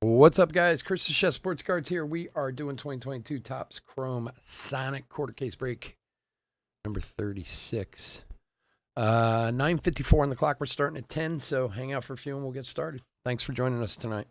What's up, guys? Chris the Chef Sports Cards here. We are doing 2022 Topps Chrome Sonic quarter case break number 36. 9:54 on the clock. We're starting at 10, so hang out for a few and we'll get started. Thanks for joining us tonight.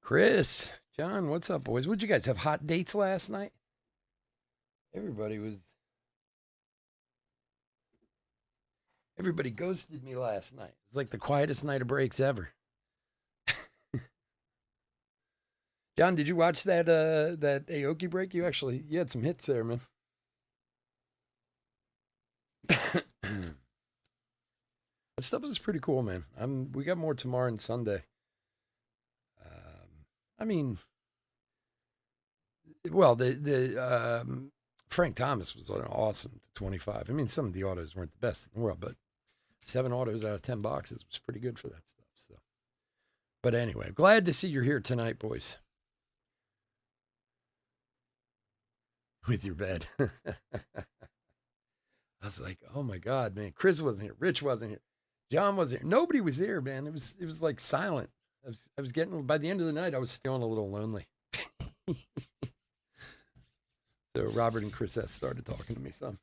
Chris, John, what's up, boys? Would you guys have hot dates last night? Everybody was. Everybody ghosted me last night. It's like the quietest night of breaks ever. John, did you watch that Aoki break? You had some hits there, man. That stuff is pretty cool, man. We got more tomorrow and Sunday. I mean, well, the Frank Thomas was an awesome to 25. I mean, some of the autos weren't the best in the world, but 7 autos out of 10 boxes was pretty good for that stuff. So, but anyway, glad to see you're here tonight, boys. With your bed. I was like, oh my God, man. Chris wasn't here. Rich wasn't here. John wasn't here. Nobody was here, man. It was like silent. I was getting by the end of the night, I was feeling a little lonely. So Robert and Chris S started talking to me some.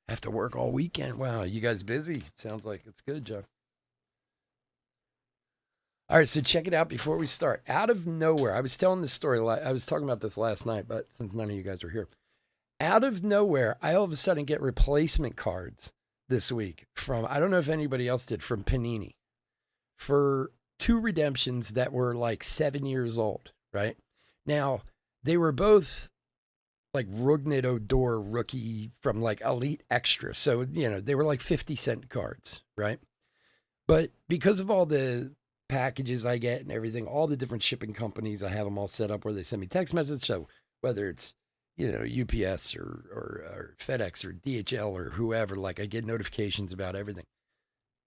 Have to work all weekend. Wow, you guys busy? Sounds like it's good, Joe. All right, so check it out before we start. Out of nowhere, I was telling this story. I was talking about this last night, but since none of you guys were here, out of nowhere, I all of a sudden get replacement cards this week from, I don't know if anybody else did, from Panini for two redemptions that were like 7 years old, right? Now, they were both like Rugnit Odor rookie from like Elite Extra. So, they were like 50-cent cards, right? But because of all the packages I get and everything, all the different shipping companies, I have them all set up where they send me text messages. So whether it's, UPS or FedEx or DHL or whoever, like I get notifications about everything.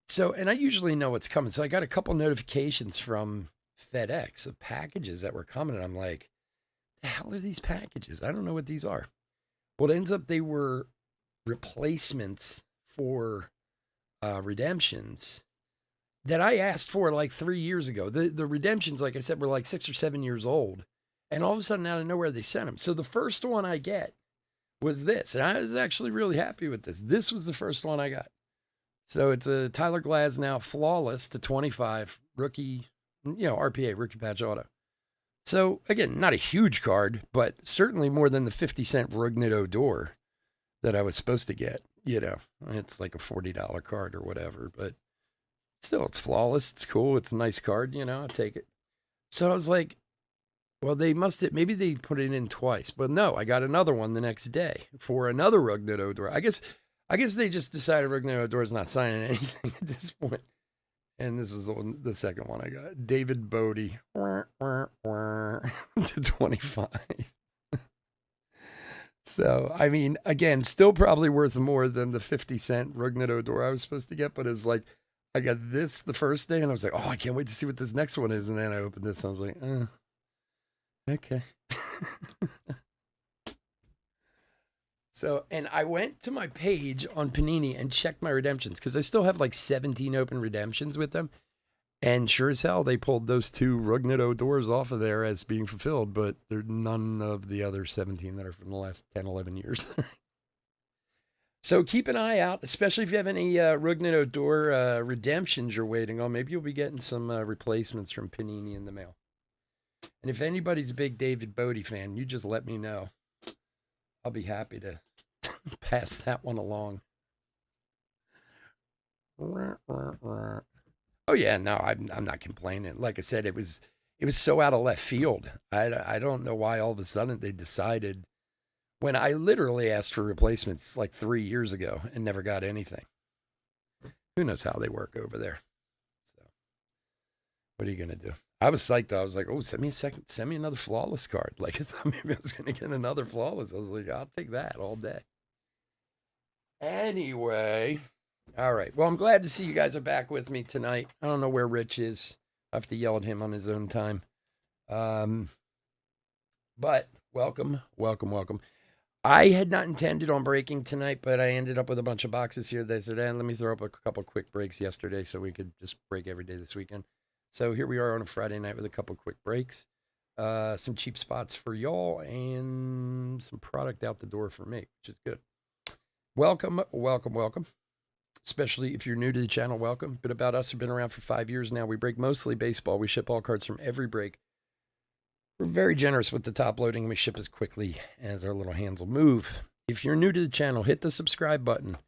So, and I usually know what's coming. So I got a couple notifications from FedEx of packages that were coming. And I'm like, the hell are these packages? I don't know what these are. Well, it ends up they were replacements for redemptions that I asked for like 3 years ago. The redemptions, like I said, were like 6 or 7 years old. And all of a sudden, out of nowhere, they sent them. So the first one I get was this. And I was actually really happy with this. This was the first one I got. So it's a Tyler Glasnow Flawless to 25 rookie, RPA, rookie patch auto. So again, not a huge card, but certainly more than the 50-cent Rugnit Odor that I was supposed to get. It's like a $40 card or whatever, but still, it's flawless. It's cool. It's a nice card. I'll take it. So I was like, Well, they must have, maybe they put it in twice, but no, I got another one the next day for another Rugnet Odor. I guess they just decided Rugnet Odor is not signing anything at this point. And this is the second one I got. David Bodie to 25. So, I mean, again, still probably worth more than the 50-cent Rugnet Odor I was supposed to get, but it's like, I got this the first day and I was like, oh, I can't wait to see what this next one is. And then I opened this and I was like, okay. So, and I went to my page on Panini and checked my redemptions because I still have like 17 open redemptions with them. And sure as hell, they pulled those two Rugnet Odors off of there as being fulfilled, but there's none of the other 17 that are from the last 10, 11 years. So keep an eye out, especially if you have any Rugnet Odor redemptions you're waiting on. Maybe you'll be getting some replacements from Panini in the mail. And if anybody's a big David Bodie fan, you just let me know. I'll be happy to pass that one along. Oh yeah, no, I'm not complaining. Like I said, it was so out of left field. I don't know why all of a sudden they decided when I literally asked for replacements like 3 years ago and never got anything. Who knows how they work over there? So, what are you gonna do? I was psyched though. I was like, oh, send me another flawless card. Like I thought maybe I was gonna get another flawless. I was like, I'll take that all day. Anyway, all right. Well, I'm glad to see you guys are back with me tonight. I don't know where Rich is. I have to yell at him on his own time. But welcome. I had not intended on breaking tonight, but I ended up with a bunch of boxes here. They said, let me throw up a couple quick breaks yesterday so we could just break every day this weekend. So here we are on a Friday night with a couple quick breaks. Some cheap spots for y'all and some product out the door for me, which is good. Welcome. Especially if you're new to the channel, welcome. Bit about us, we've been around for 5 years now. We break mostly baseball. We ship all cards from every break. We're very generous with the top loading, and we ship as quickly as our little hands will move. If you're new to the channel, hit the subscribe button.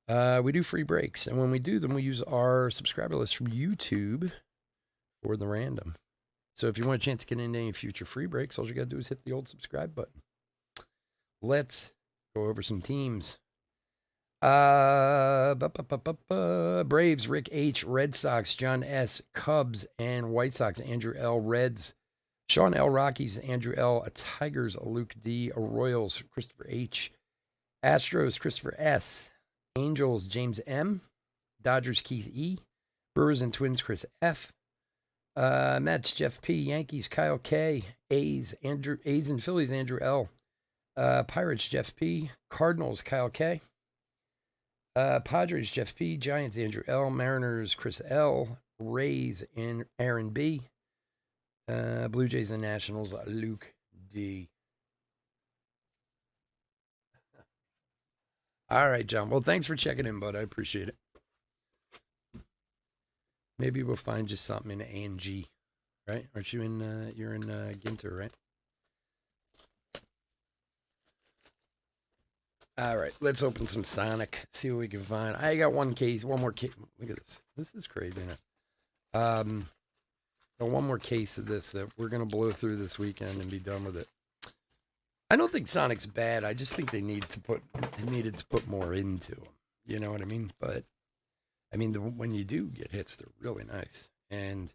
We do free breaks, and when we do them, we use our subscriber list from YouTube for the random. So if you want a chance to get into any future free breaks, all you got to do is hit the old subscribe button. Let's go over some teams. Braves, Rick H. Red Sox, John S. Cubs and White Sox, Andrew L. Reds. Sean L. Rockies, Andrew L. Tigers, Luke D. Royals, Christopher H. Astros, Christopher S. Angels, James M. Dodgers, Keith E. Brewers and Twins, Chris F. Mets, Jeff P. Yankees, Kyle K. A's and Phillies, Andrew L. Pirates, Jeff P. Cardinals, Kyle K. Padres, Jeff P. Giants, Andrew L. Mariners, Chris L. Rays, and Aaron B. Blue Jays and Nationals, Luke D. All right, John. Well, thanks for checking in, bud. I appreciate it. Maybe we'll find you something in A&G, right? Aren't you in, you're in Ginter, right? All right, let's open some Sonic, see what we can find. I got one more case. Look at this. This is craziness. One more case of this that we're going to blow through this weekend and be done with it. I don't think Sonic's bad. I just think they needed to put more into them. You know what I mean? But I mean, when you do get hits, they're really nice. And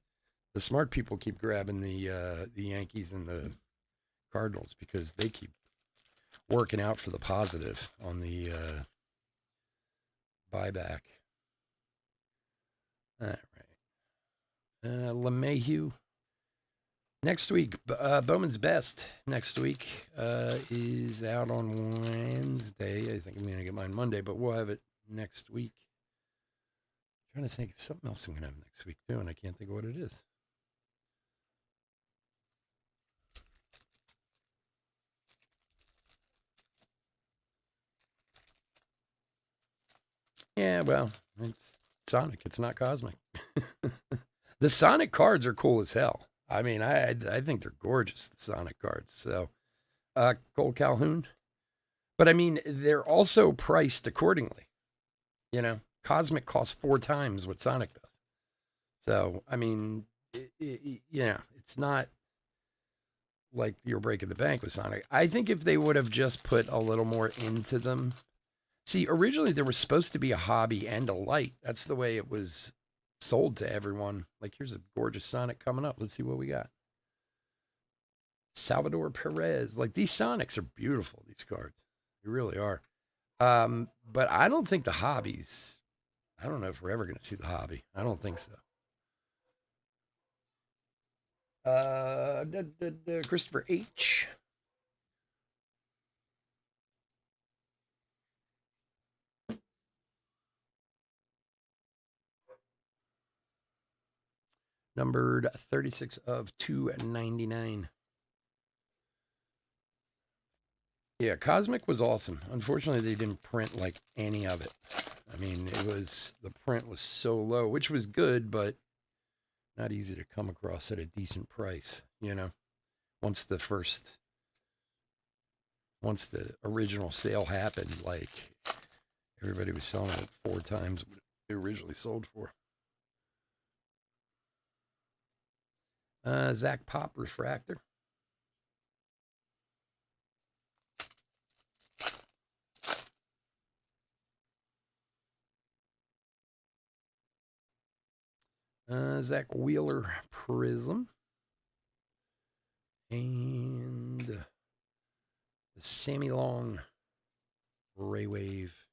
the smart people keep grabbing the Yankees and the Cardinals because they keep working out for the positive on the buyback. All right. LeMahieu. Next week, Bowman's Best next week is out on Wednesday. I think I'm going to get mine Monday, but we'll have it next week. I'm trying to think of something else I'm going to have next week too, and I can't think of what it is. Yeah, well, it's Sonic. It's not Cosmic. The Sonic cards are cool as hell. I mean, I think they're gorgeous, the Sonic cards. So, Cole Calhoun. But I mean, they're also priced accordingly. You know, Cosmic costs 4 times what Sonic does. So, I mean, you know, it's not like you're breaking the bank with Sonic. I think if they would have just put a little more into them. See, originally there was supposed to be a hobby and a light. That's the way it was sold to everyone. Like, here's a gorgeous Sonic coming up. Let's see what we got. Salvador Perez. Like, these Sonics are beautiful, these cards. They really are. But I don't think the hobbies, I don't know if we're ever going to see the hobby. I don't think so. Christopher H. Numbered 36 of 299. Yeah, Cosmic was awesome. Unfortunately, they didn't print like any of it. I mean, the print was so low, which was good, but not easy to come across at a decent price, you know. Once the first once the original sale happened, like everybody was selling it 4 times what it originally sold for. Zach Pop Refractor. Zach Wheeler Prism. And the Sammy Long Ray Wave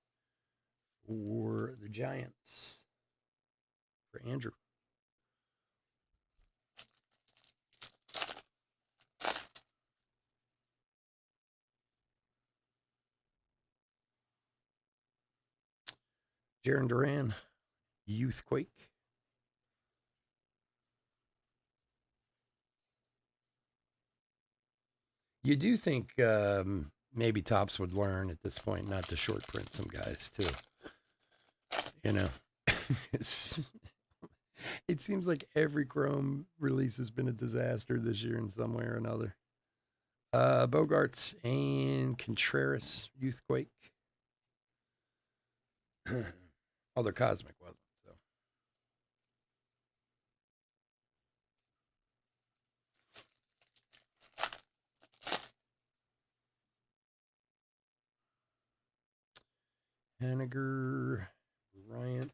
for the Giants. For Andrew. Jaron Duran, Youthquake. You do think maybe Topps would learn at this point not to short print some guys too. You know, it seems like every Chrome release has been a disaster this year in some way or another. Bogarts and Contreras, Youthquake. Although Cosmic wasn't. So. Haniger, Bryant.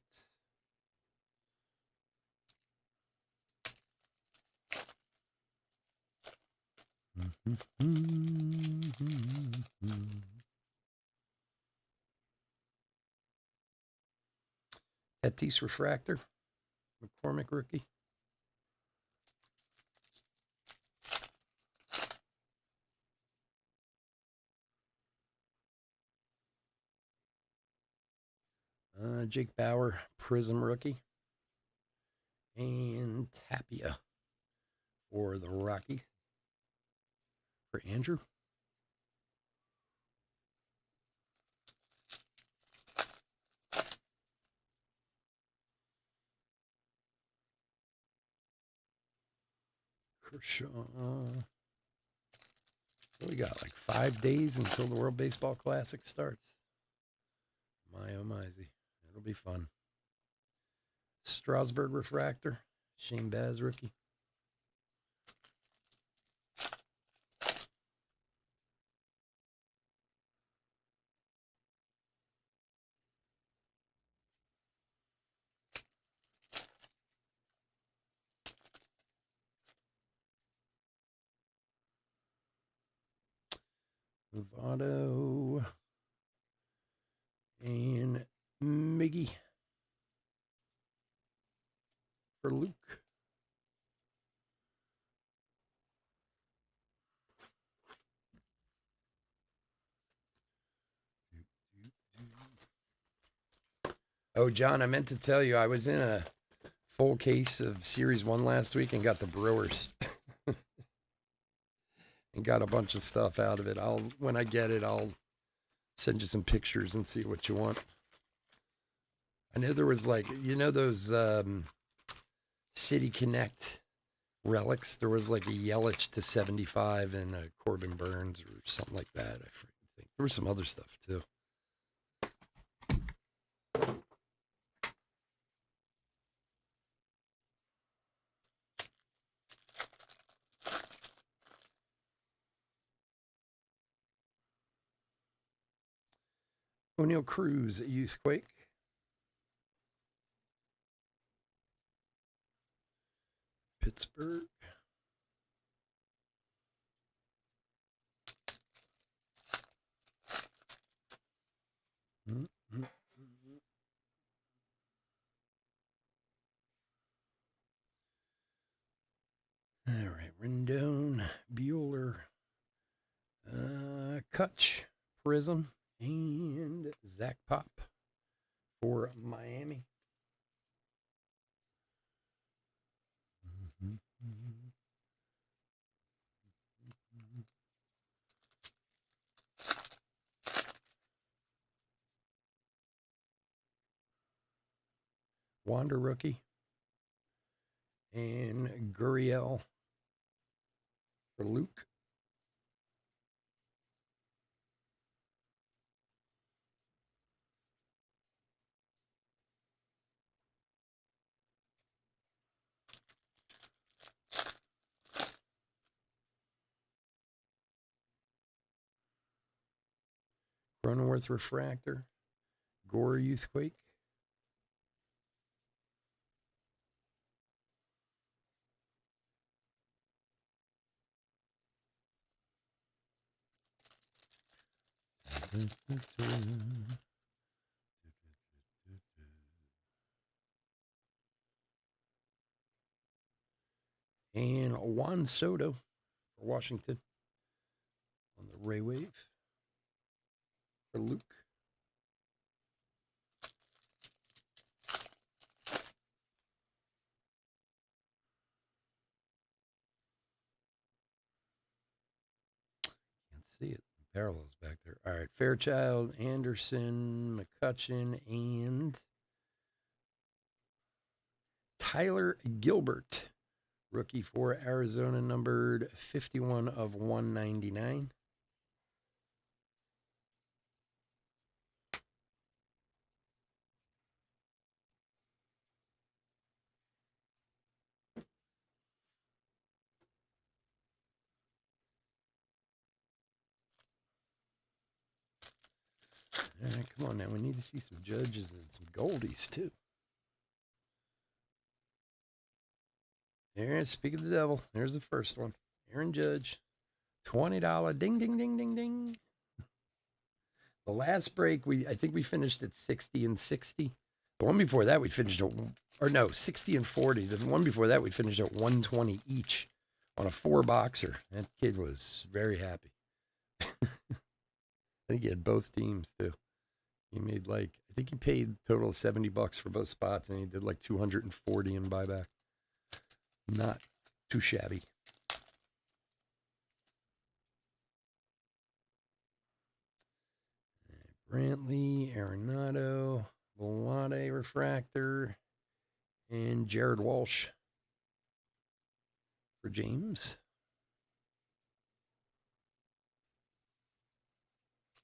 Tatis Refractor, McCormick rookie. Jake Bauer, Prism rookie. And Tapia for the Rockies. For Andrew. Kershaw. What we got? Like 5 days until the World Baseball Classic starts. My oh my. It'll be fun. Strasburg Refractor. Shane Baz rookie. Lovato. And Miggy. For Luke. Oh, John, I meant to tell you, I was in a full case of Series 1 last week and got the Brewers. And got a bunch of stuff out of it. When I get it, I'll send you some pictures and see what you want. I know there was like, you know, those City Connect relics. There was like a Yelich to 75 and a Corbin Burns or something like that. I think there was some other stuff too. O'Neill Cruz at Youthquake. Pittsburgh. Mm-hmm. All right, Rendon, Bueller, Kutch, Prism, and Zach Pop for Miami. Mm-hmm. Wander rookie and Gurriel for Luke. Cronenworth Refractor, Gore Youthquake. And Juan Soto for Washington on the Ray Wave for Luke. Can't see it. The parallels back there. All right. Fairchild, Anderson, McCutcheon, and Tyler Gilbert. Rookie for Arizona, numbered 51 of 199. All right, come on now. We need to see some Judges and some Goldies, too. There, speak of the devil. There's the first one. Aaron Judge. $20. Ding, ding, ding, ding, ding. The last break, I think we finished at 60 and 60. The one before that, we finished at, or no, 60 and 40. The one before that, we finished at 120 each on a 4-boxer. That kid was very happy. I think he had both teams, too. He made I think he paid total of $70 for both spots, and he did like 240 in buyback. Not too shabby. Brantley, Arenado, Volante Refractor, and Jared Walsh for James.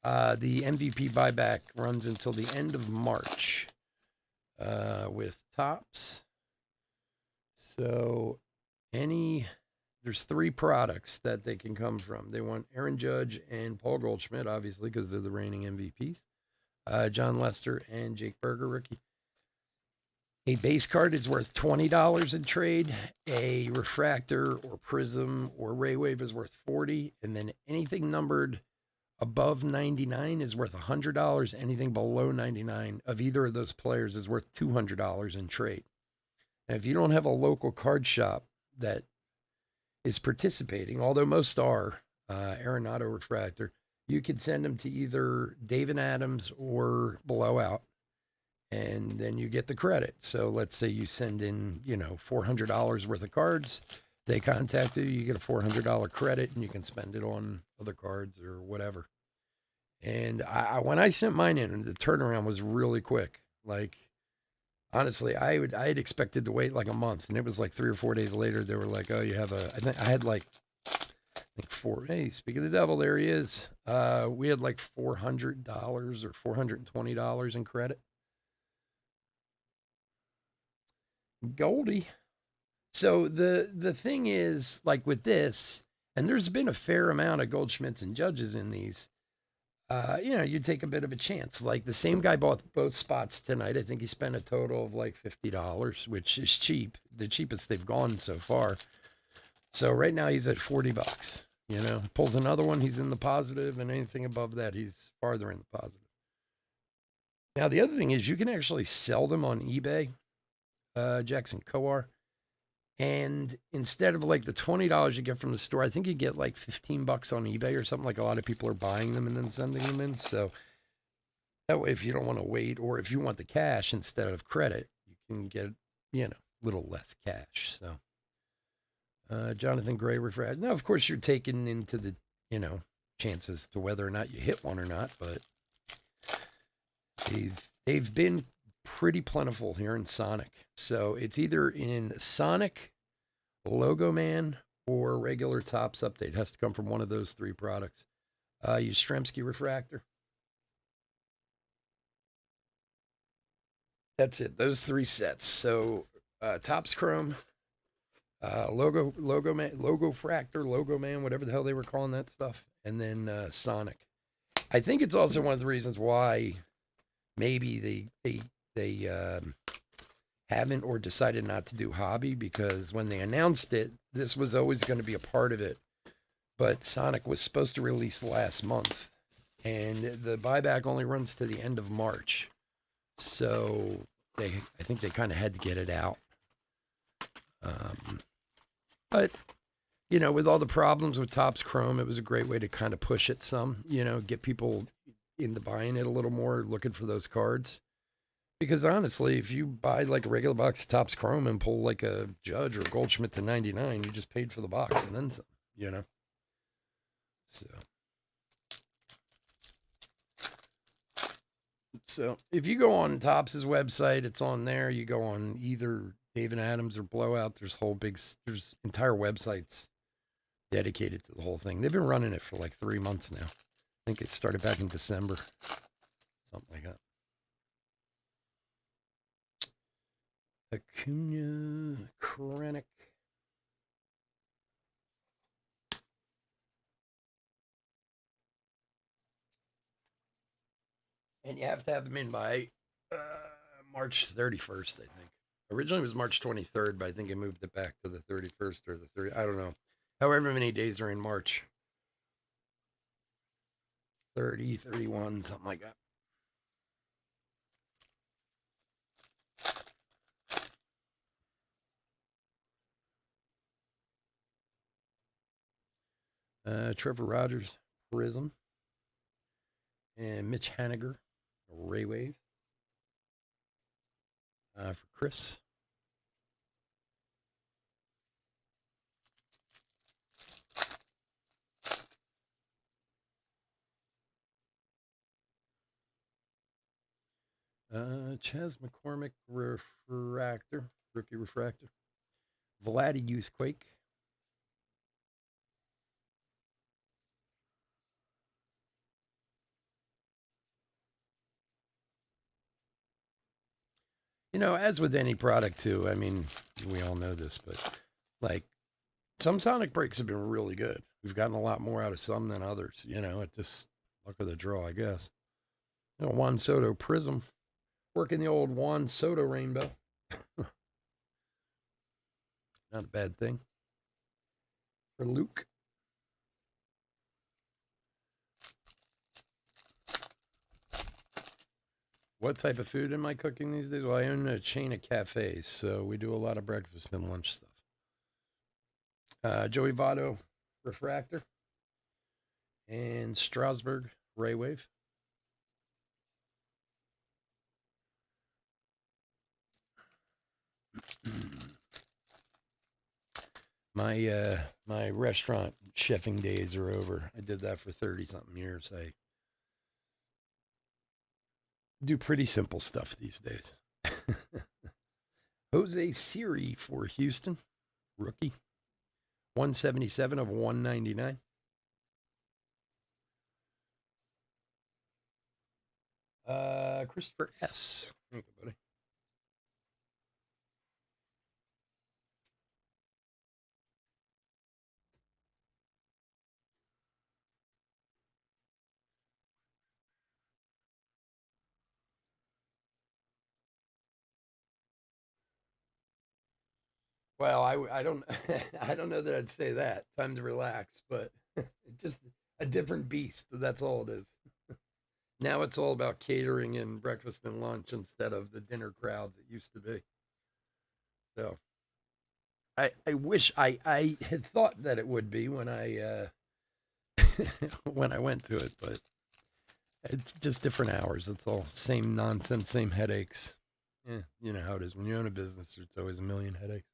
The MVP buyback runs until the end of March with Topps. So there's 3 products that they can come from. They want Aaron Judge and Paul Goldschmidt, obviously, because they're the reigning MVPs. John Lester and Jake Berger, rookie. A base card is worth $20 in trade. A refractor or prism or ray wave is worth $40. And then anything numbered above 99 is worth $100. Anything below 99 of either of those players is worth $200 in trade. And if you don't have a local card shop that is participating, although most are, Arenado Refractor, you could send them to either David Adams or Blowout, and then you get the credit. So let's say you send in, $400 worth of cards. They contact you get a $400 credit, and you can spend it on other cards or whatever. And when I sent mine in, the turnaround was really quick. Honestly, I had expected to wait like a month, and it was like 3 or 4 days later. They were like, "Oh, you have a." I think I had I think 4. Hey, speak of the devil, there he is. We had like $400 or $420 in credit. Goldie. So the thing is, like with this, and there's been a fair amount of Goldschmidts and Judges in these. you take a bit of a chance. Like the same guy bought both spots tonight. I think he spent a total of like $50, which is cheap, the cheapest they've gone so far. So right now he's at $40. Pulls another one, he's in the positive, and anything above that, he's farther in the positive. Now the other thing is you can actually sell them on eBay, Jackson Coar, and instead of like the $20 you get from the store, I think you get like $15 on eBay or something. Like a lot of people are buying them and then sending them in. So that way, if you don't want to wait, or if you want the cash instead of credit, you can get a little less cash. So Jonathan Gray refract. Now, of course, you're taking into the you know chances to whether or not you hit one or not, but they've been pretty plentiful here in Sonic. So it's either in Sonic, Logo Man, or regular Tops update. It has to come from one of those three products. Use Stremski refractor. That's it. Those three sets. So Tops Chrome, Logo Man, Logo Fractor, Logo Man, whatever the hell they were calling that stuff, and then Sonic. I think it's also one of the reasons why maybe they haven't or decided not to do hobby, because when they announced it, this was always going to be a part of it. But Sonic was supposed to release last month, and the buyback only runs to the end of March. So I think they kind of had to get it out. But with all the problems with Topps Chrome, it was a great way to kind of push it some. Get people into buying it a little more, looking for those cards. Because honestly, if you buy like a regular box of Topps Chrome and pull like a Judge or a Goldschmidt to 99, you just paid for the box and then some. So. So if you go on Topps's website, it's on there. You go on either David Adams or Blowout. There's entire websites dedicated to the whole thing. They've been running it for like 3 months now. I think it started back in December, something like that. Acuna, Krennic. And you have to have them in by March 31st, I think. Originally it was March 23rd, but I think I moved it back to the 31st or the 30th. I don't know. However many days are in March. 30, 31, something like that. Trevor Rogers, Prism. And Mitch Haniger, Ray Wave. For Chris. Chaz McCormick, Refractor, Rookie Refractor. Vladdy Youthquake. As with any product too, I mean, we all know this, but like some Sonic breaks have been really good. We've gotten a lot more out of some than others. It just luck of the draw, I guess. Juan Soto Prism, working the old Juan Soto rainbow. Not a bad thing. For Luke. What type of food am I cooking these days? Well, I own a chain of cafes, so we do a lot of breakfast and lunch stuff. Joey Votto, Refractor. And Strasburg, Ray Wave. My restaurant chefing days are over. I did that for 30 something years. I do pretty simple stuff these days. Jose Siri for Houston, rookie. 177 of 199. Christopher S. Thank you, buddy. Well, I don't I don't know that I'd say that. Time to relax, but just a different beast. That's all it is. Now it's all about catering and breakfast and lunch instead of the dinner crowds it used to be. So I wish I had thought that it would be when I when I went to it, but it's just different hours. It's all same nonsense, same headaches. Yeah, you know how it is when you own a business. It's always a million headaches.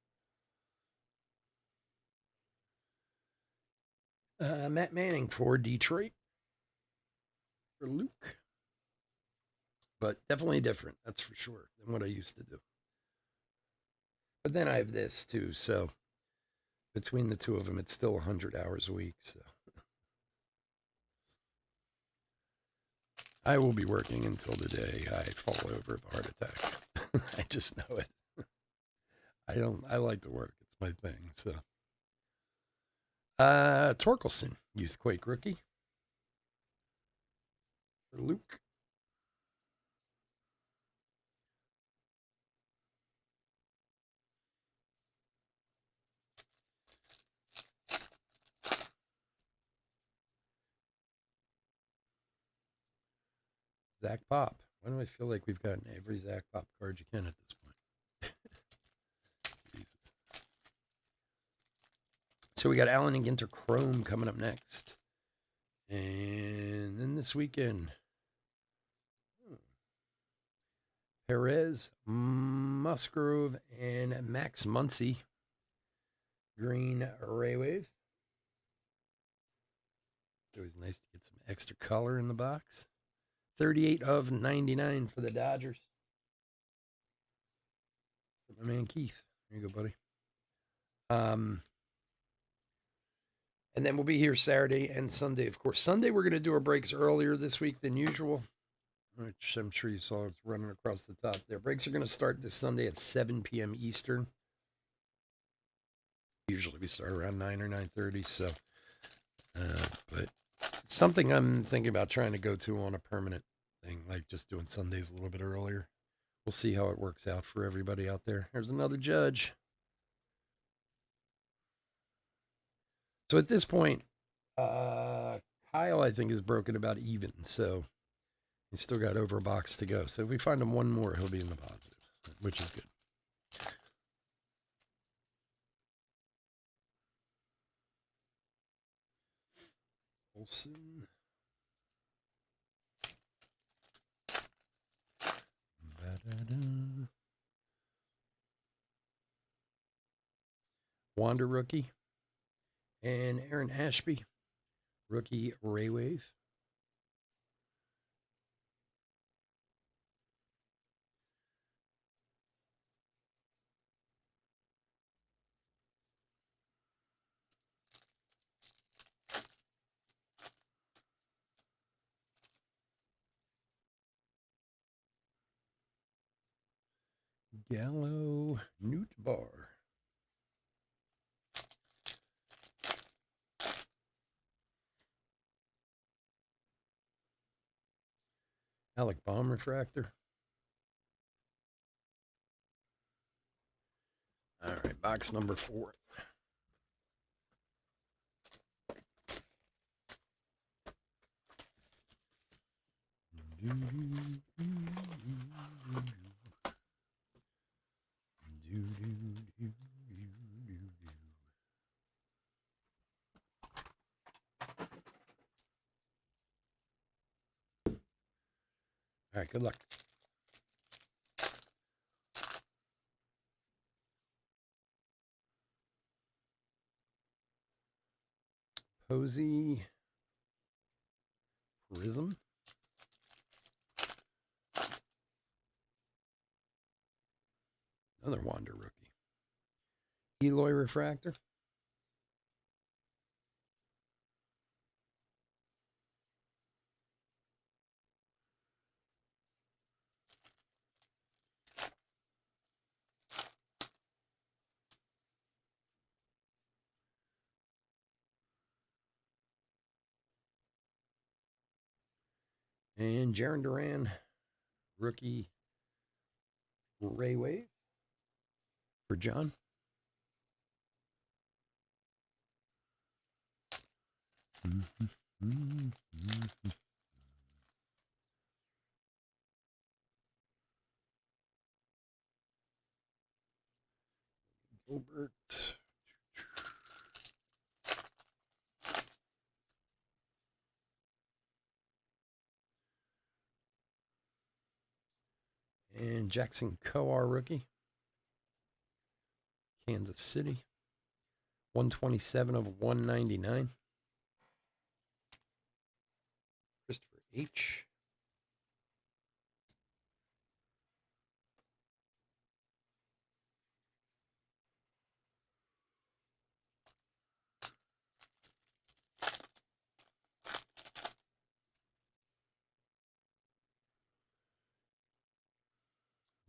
Matt Manning for Detroit for Luke, but definitely different. That's for sure than what I used to do. But then I have this too, so between the two of them, it's still 100 hours a week. So I will be working until the day I fall over of a heart attack. I just know it. I don't. I like to work. It's my thing. So, Torkelson, Youthquake rookie for Luke. Zach Pop. Why do I feel like we've gotten every Zach Pop card you can at this point? Jesus. So we got Allen and Ginter Chrome coming up next. And then this weekend, Perez, Musgrove, and Max Muncy. Green Ray Wave. It's always nice to get some extra color in the box. 38 of 99 for the Dodgers. For my man Keith. There you go, buddy. And then we'll be here Saturday and Sunday, of course. Sunday, we're going to do our breaks earlier this week than usual, which I'm sure you saw it's running across the top there. Breaks are going to start this Sunday at 7 p.m. Eastern. Usually we start around 9 or 9:30, so but it's something I'm thinking about trying to go to on a permanent thing, like just doing Sundays a little bit earlier. We'll see how it works out for everybody out there. There's another judge. So at this point, Kyle, I think, is broken about even. So he's still got over a box to go. So if we find him one more, he'll be in the positive, which is good. Olson. Ba-da-da. Wander rookie. And Aaron Ashby, rookie Ray Wave. Gallo Newt Bar. Alec Bomb Refractor. All right, box number 4. All right, good luck. Posey Prism. Another Wander rookie. Eloy Refractor. And Jaron Duran, rookie Ray Wave for John. Gilbert. And Jackson Coar rookie. Kansas City. 127 of 199. Christopher H.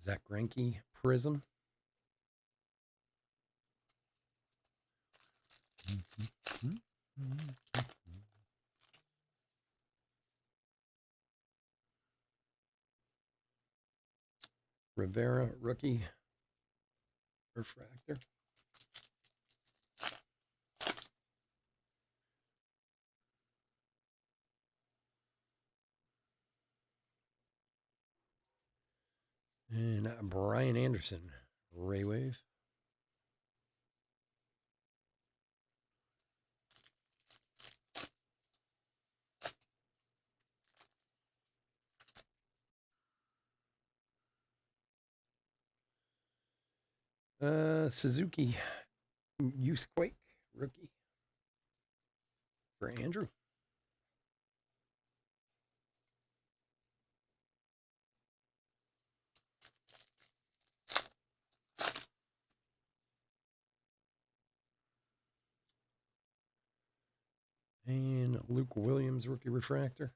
Zach Greinke Prism. Rivera rookie refractor. And Brian Anderson, Ray Wave. Suzuki Youthquake rookie for Andrew. And Luke Williams rookie refractor.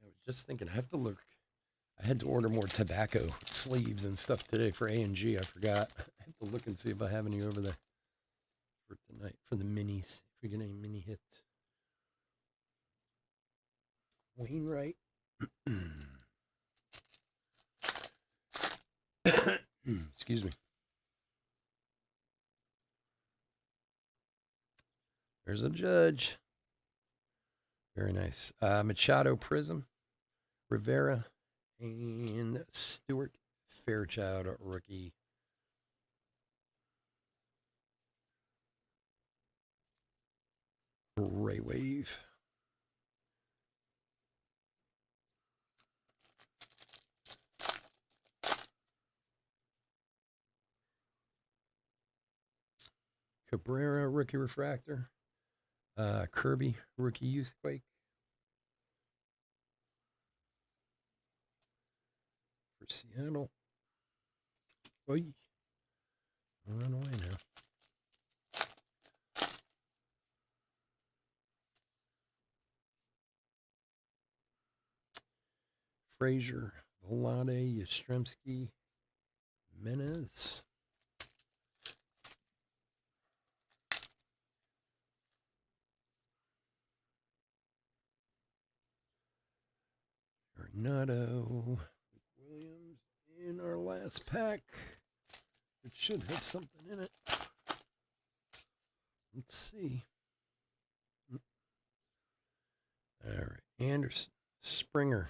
I was just thinking, I have to look. I had to order more tobacco sleeves and stuff today for A&G. I forgot. I have to look and see if I have any over there for tonight for the minis. If we get any mini hits. Wainwright. Excuse me. There's a judge. Very nice. Machado Prism, Rivera, and Stuart Fairchild rookie. Ray Wave. Cabrera rookie refractor. Kirby rookie Youthquake. For Seattle. Oy. Run away now. Frazier, Vlade, Yastrzemski, Menez. Arenado, Williams in our last pack. It should have something in it. Let's see. All right. Anderson, Springer,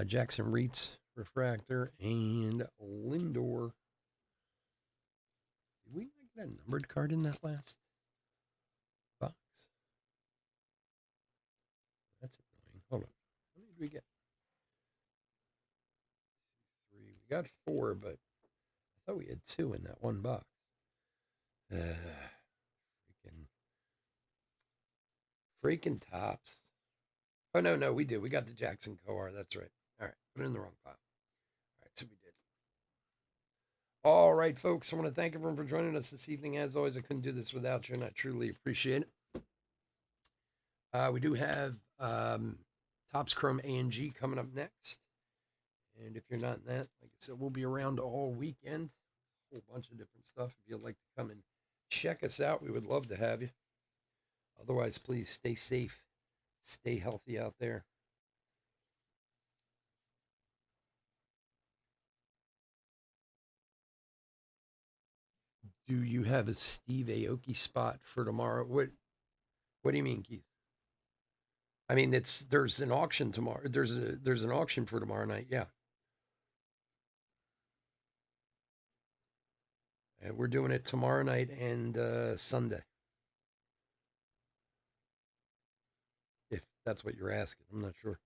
Jackson Reitz, refractor, and Lindor. Did we not get a numbered card in that last box? That's annoying. Hold on. How many did we get? 3. We got 4, but I thought we had 2 in that one box. Freaking tops. Oh, no, we did. We got the Jackson Coar. That's right. All right. Put it in the wrong pile. All right. So we did. All right, folks. I want to thank everyone for joining us this evening. As always, I couldn't do this without you, and I truly appreciate it. We do have Topps Chrome A&G coming up next. And if you're not in that, like I said, we'll be around all weekend. A whole bunch of different stuff. If you'd like to come and check us out, we would love to have you. Otherwise, please stay safe, stay healthy out there. Do you have a Steve Aoki spot for tomorrow? What do you mean, Keith? I mean, there's an auction tomorrow. There's an auction for tomorrow night. Yeah. We're doing it tomorrow night and Sunday. If that's what you're asking, I'm not sure.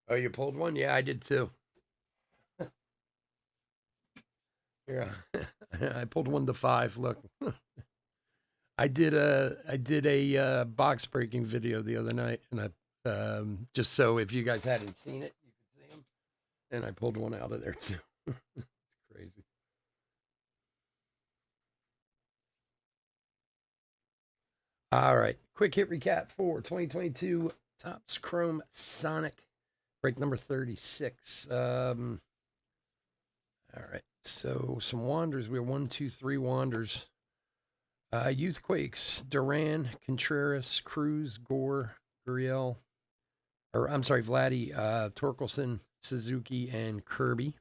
Oh, you pulled one? Yeah, I did too. Yeah, I pulled 1 to 5. Look, I did a box breaking video the other night, and I just so if you guys hadn't seen it, you could see them, and I pulled one out of there too. It's crazy. All right, quick hit recap for 2022 Topps Chrome Sonic break number 36. All right, so some wanders. We have 1, 2, 3 wanders. Youthquakes, Duran, Contreras, Cruz, Gore, Gurriel, or I'm sorry, Vladdy, Torkelson, Suzuki, and Kirby.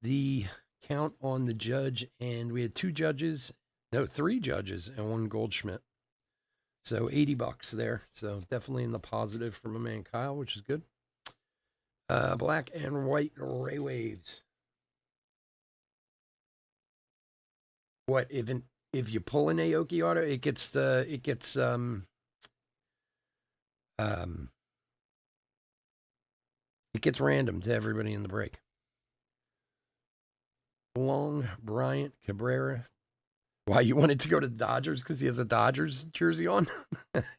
The count on the judge, and we had 3 judges, and 1 Goldschmidt. So $80 there. So definitely in the positive for my man Kyle, which is good. Black and white Ray Waves. What if you pull an Aoki auto, it gets random to everybody in the break. Long, Bryant, Cabrera. Why, you wanted to go to the Dodgers because he has a Dodgers jersey on?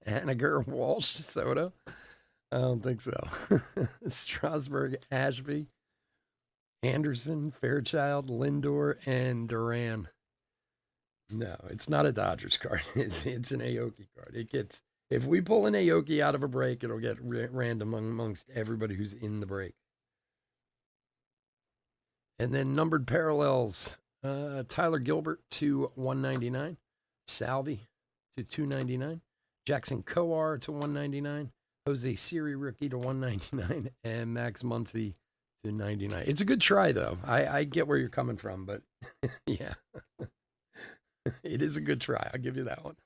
Haniger, Walsh, Soto. I don't think so. Strasburg, Ashby, Anderson, Fairchild, Lindor, and Duran. No, it's not a Dodgers card. It's an Aoki card. If we pull an Aoki out of a break, it'll get random amongst everybody who's in the break. And then numbered parallels. Tyler Gilbert to 199, Salvi to 299, Jackson Coar to 199, Jose Siri rookie to 199, and Max Muncy to 99. It's a good try though. I get where you're coming from, but yeah, it is a good try. I'll give you that one.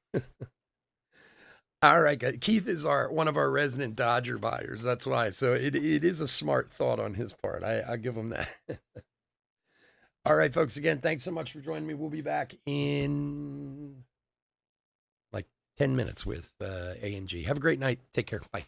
All right, Keith is one of our resident Dodger buyers. That's why. So it is a smart thought on his part. I'll give him that. All right, folks. Again, thanks so much for joining me. We'll be back in like 10 minutes with A&G. Have a great night. Take care. Bye.